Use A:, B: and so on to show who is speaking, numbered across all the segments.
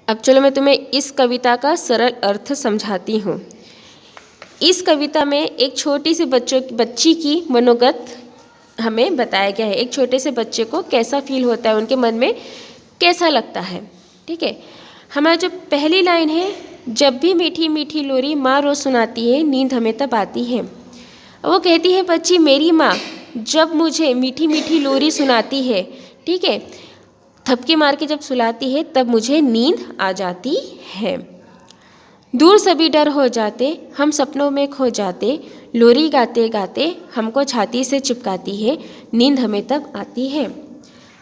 A: अब चलो मैं तुम्हें इस कविता का सरल अर्थ समझाती हूँ। इस कविता में एक छोटी सी बच्ची की मनोगत हमें बताया गया है। एक छोटे से बच्चे को कैसा फील होता है, उनके मन में कैसा लगता है। ठीक है, हमारा जो पहली लाइन है, जब भी मीठी मीठी लोरी माँ रोज सुनाती है, नींद हमें तब आती है। वो कहती है बच्ची, मेरी माँ जब मुझे मीठी मीठी लोरी सुनाती है, ठीक है, थपकी मार के जब सुलाती है, तब मुझे नींद आ जाती है। दूर सभी डर हो जाते, हम सपनों में खो जाते, लोरी गाते गाते हमको छाती से चिपकाती है, नींद हमें तब आती है।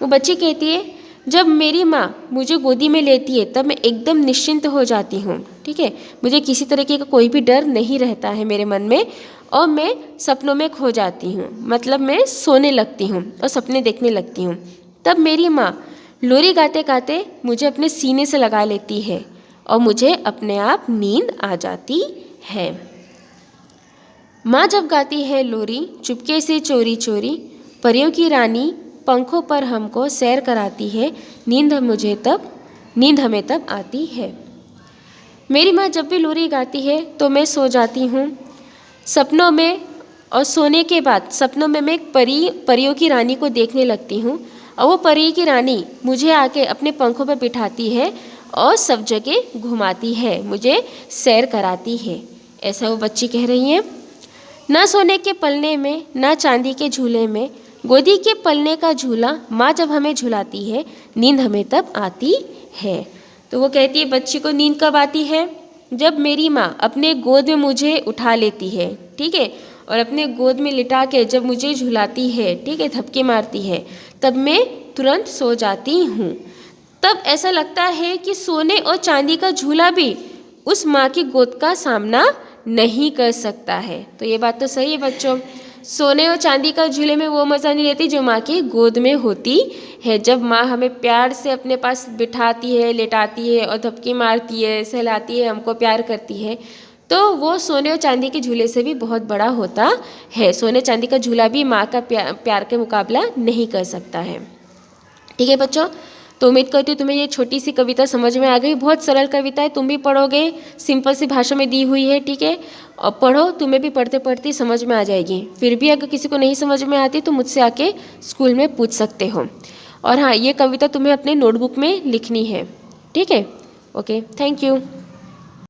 A: वो बच्ची कहती है, जब मेरी माँ मुझे गोदी में लेती है तब मैं एकदम निश्चिंत हो जाती हूँ। ठीक है, मुझे किसी तरीके का कोई भी डर नहीं रहता है मेरे मन में, और मैं सपनों में खो जाती हूँ, मतलब मैं सोने लगती हूँ और सपने देखने लगती हूँ। तब मेरी माँ लोरी गाते गाते मुझे अपने सीने से लगा लेती है और मुझे अपने आप नींद आ जाती है। माँ जब गाती है लोरी चुपके से चोरी चोरी, परियों की रानी पंखों पर हमको सैर कराती है, नींद हमें तब आती है। मेरी माँ जब भी लोरी गाती है तो मैं सो जाती हूँ सपनों में, और सोने के बाद सपनों में मैं एक परियों की रानी को देखने लगती हूँ, और वो परी की रानी मुझे आके अपने पंखों पर बिठाती है और सब जगह घुमाती है, मुझे सैर कराती है। ऐसा वो बच्ची कह रही है। ना सोने के पलने में, ना चांदी के झूले में, गोदी के पलने का झूला माँ जब हमें झुलाती है, नींद हमें तब आती है। तो वो कहती है बच्ची को नींद कब आती है, जब मेरी माँ अपने गोद में मुझे उठा लेती है, ठीक है, और अपने गोद में लिटा के जब मुझे झुलाती है, ठीक है, थपकी मारती है, तब मैं तुरंत सो जाती हूँ। तब ऐसा लगता है कि सोने और चांदी का झूला भी उस माँ की गोद का सामना नहीं कर सकता है। तो ये बात तो सही है बच्चों, सोने और चांदी का झूले में वो मज़ा नहीं लेती जो माँ की गोद में होती है। जब माँ हमें प्यार से अपने पास बिठाती है, लेटाती है और धपकी मारती है, सहलाती है, हमको प्यार करती है, तो वो सोने और चांदी के झूले से भी बहुत बड़ा होता है। सोने चांदी का झूला भी माँ का प्यार के मुकाबला नहीं कर सकता है। ठीक है बच्चों, तो उम्मीद करती हूँ तुम्हें ये छोटी सी कविता समझ में आ गई। बहुत सरल कविता है, तुम भी पढ़ोगे, सिंपल सी भाषा में दी हुई है, ठीक है, और पढ़ो, तुम्हें भी पढ़ते पढ़ते समझ में आ जाएगी। फिर भी अगर किसी को नहीं समझ में आती तो मुझसे आके स्कूल में पूछ सकते हो। और हाँ, ये कविता तुम्हें अपने नोटबुक में लिखनी है, ठीक है। Okay, thank you.